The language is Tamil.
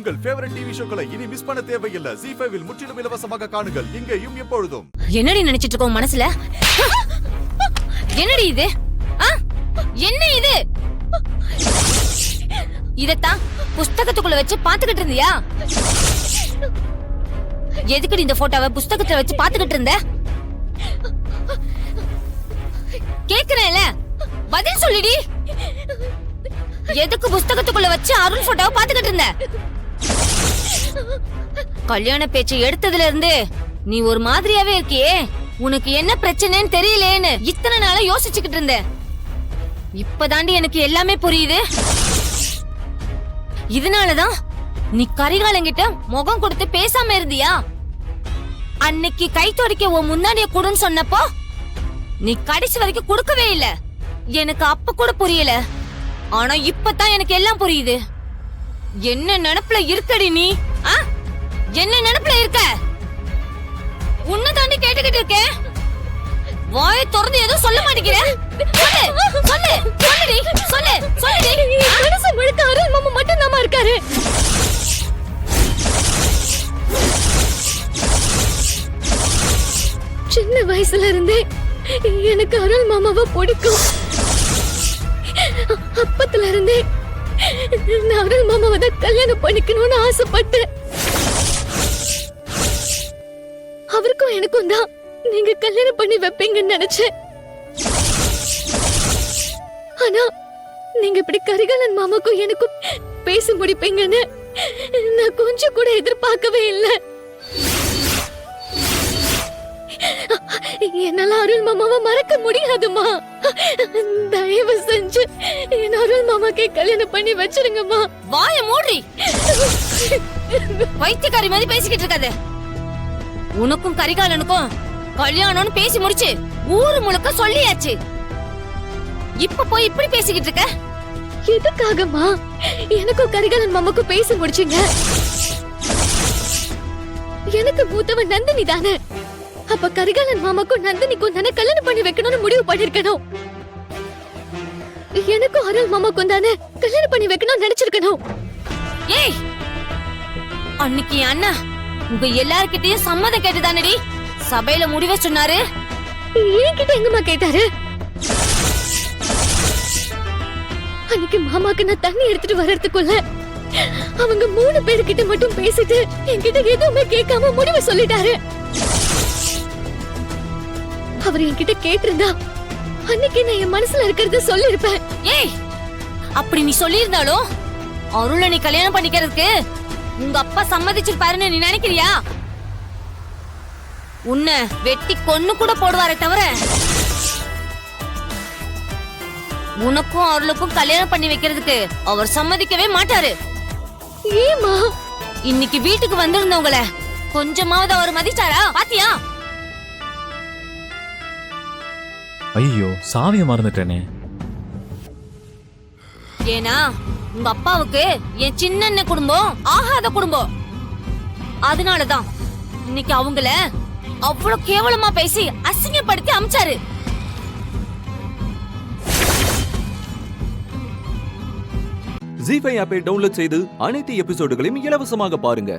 உங்கள் ஃபேவரட் டிவி ஷோக்களை இனி மிஸ் பண்ண தேவையில்லை. ZEE5 இல் முற்றிலும் இலவசமாக காணுங்கள். இங்கேயும் எப்பொழுதும். என்னடி நினைச்சிட்டு இருக்கோம் மனசுல? என்னடி இது? என்ன இது? இதத்தான் புஸ்தகத்துக்குள்ள வச்சு பாத்துக்கிட்டு இருந்தியா? எதுக்குடி இந்த போட்டோவை புஸ்தகத்துல வச்சு பாத்துக்கிட்டு இருந்த? கேக்குறேன்ல, பதில் சொல்லிடி. எதுக்கு புஸ்தகத்துக்குள்ள வச்சு அருள் போட்டோவை பாத்துக்கிட்டு இருந்த? கல்யாண பேச்சு எடுத்ததுல இருந்து நீ ஒரு மாதிரியாவே இருக்கியே. உனக்கு என்ன பிரச்சனைன்னு தெரியலேன்னு இத்தனை நாளா யோசிச்சுக்கிட்டு இருந்த. இப்பதாண்டி எனக்கு எல்லாமே புரியுது. இதனாலதான் நீ கரிகாலங்கிட்ட முகம் கொடுத்து பேசாம இருந்தியா? அன்னைக்கு கை துடைக்க உன் முன்னாடிய குடுன்னு சொன்னப்போ நீ கடைசி வரைக்கும் கொடுக்கவே இல்ல. எனக்கு அப்ப கூட புரியல. ஆனா இப்பதான் எனக்கு எல்லாம் புரியுது. என்ன நினைப்புல இருக்கடி நீ? என்ன நினைப்புல இருக்க? உன்னை தாண்டி கேட்டுக்கிட்டு இருக்கேன். வாயை திறந்து எதுவும் சொல்ல மாட்டேங்கிற. மனசு முழுக்க அருள் மாமா மட்டும் தான் இருக்காரு. சின்ன வயசுல இருந்தே எனக்கு அருள் மாமாவை பிடிக்கும். அப்பத்துல இருந்தே நான் அருள் மாமாவை தான் கல்யாணம் பண்ணிக்கணும்னு ஆசைப்பட்டேன். அவருக்கும் எனக்கும் தான் நீங்க கல்யாணம் பண்ணி வைப்பீங்கன்னு நினைச்சேன். ஆனா நீங்க இப்படி கரிகாலன் மாமாக்கும் எனக்கும் பேசி முடிப்பீங்கன்னு நான் கொஞ்சம் கூட எதிர்பார்க்கவே இல்லை. என்னால அருள் மாமாவை மறக்க முடியாதுமா. தயவு செஞ்சு என் அருள் மாமாக்கே கல்யாணம் பண்ணி வச்சிருங்கம்மா. வாய மூடி. வைத்தியக்காரி மாதிரி பேசிக்கிட்டு இருக்காது. உனக்கும் கரிகாலனுக்கும் கல்யாணம்னு பேசி முடிச்சு ஊரு முழுக்க சொல்லியாச்சு. இப்ப போய் இப்படி பேசிக்கிட்டு இருக்க? எதுக்காகமா எனக்கும் கரிகாலன் மாமாக்கும் பேசி முடிச்சீங்க? எனக்கு மூத்தவன் நந்தினி தானே. அப்ப கரிகாலன் மாமாக்கும் நந்தினிக்கும் தானே கல்யாணம் பண்ணி வைக்கணும்னு முடிவு பண்ணிருக்கணும். எனக்கும் அருள் மாமாக்கும் தானே கல்யாணம் பண்ணி வைக்கணும்னு நினைச்சிருக்கணும். ஏய், அன்னைக்கு அண்ணா உங்க எல்லார்கிட்டயும் சம்மதம் கேட்டுதானடி சபையில முடிவே சொன்னாரு. என்கிட்ட எங்கம்மா கேட்டாரு? அன்னைக்கு மாமாக்கு நான் தண்ணி எடுத்துட்டு வர்றதுக்குள்ள அவங்க 3 பேர்கிட்ட மட்டும் பேசிட்டு என்கிட்ட எதுவுமே கேட்காம முடிவை சொல்லிட்டாரு. அவர் என்கிட்ட கேட்டிருந்தா அன்னைக்கு நான் என் மனசுல இருக்கிறத சொல்லிருப்பேன். ஏய், அப்படி நீ சொல்லியிருந்தாலும் அருளை நீ கல்யாணம் பண்ணிக்கிறதுக்கு உங்க அப்பா சம்மதிச்சிருப்பாருன்னு நீ நினைக்கிறியா? உன்னை வெட்டி கொன்னு கூட போடுவாரே தவிர உனக்கும் அருளுக்கும் கல்யாணம் பண்ணி வைக்கிறதுக்கு அவர் சம்மதிக்கவே மாட்டாரு. ஏமா இன்னைக்கு வீட்டுக்கு வந்திருந்தவங்கள கொஞ்சமாவது அவர் மதிச்சாரா? பாத்தியா? ஐயோ, சாவியை மறந்துட்டேனே. ஏனா உங்க அப்பாவுக்கு என் சின்ன குடும்பம் ஆகாத குடும்பம். அதனாலதான் இன்னைக்கு அவங்கள அவ்வளவு கேவலமா பேசி அசிங்கப்படுத்தி அமிச்சாரு. ZEE5 ஆப்பை டவுன்லோட் செய்து அனைத்து எபிசோடுகளையும் இலவசமாக பாருங்க.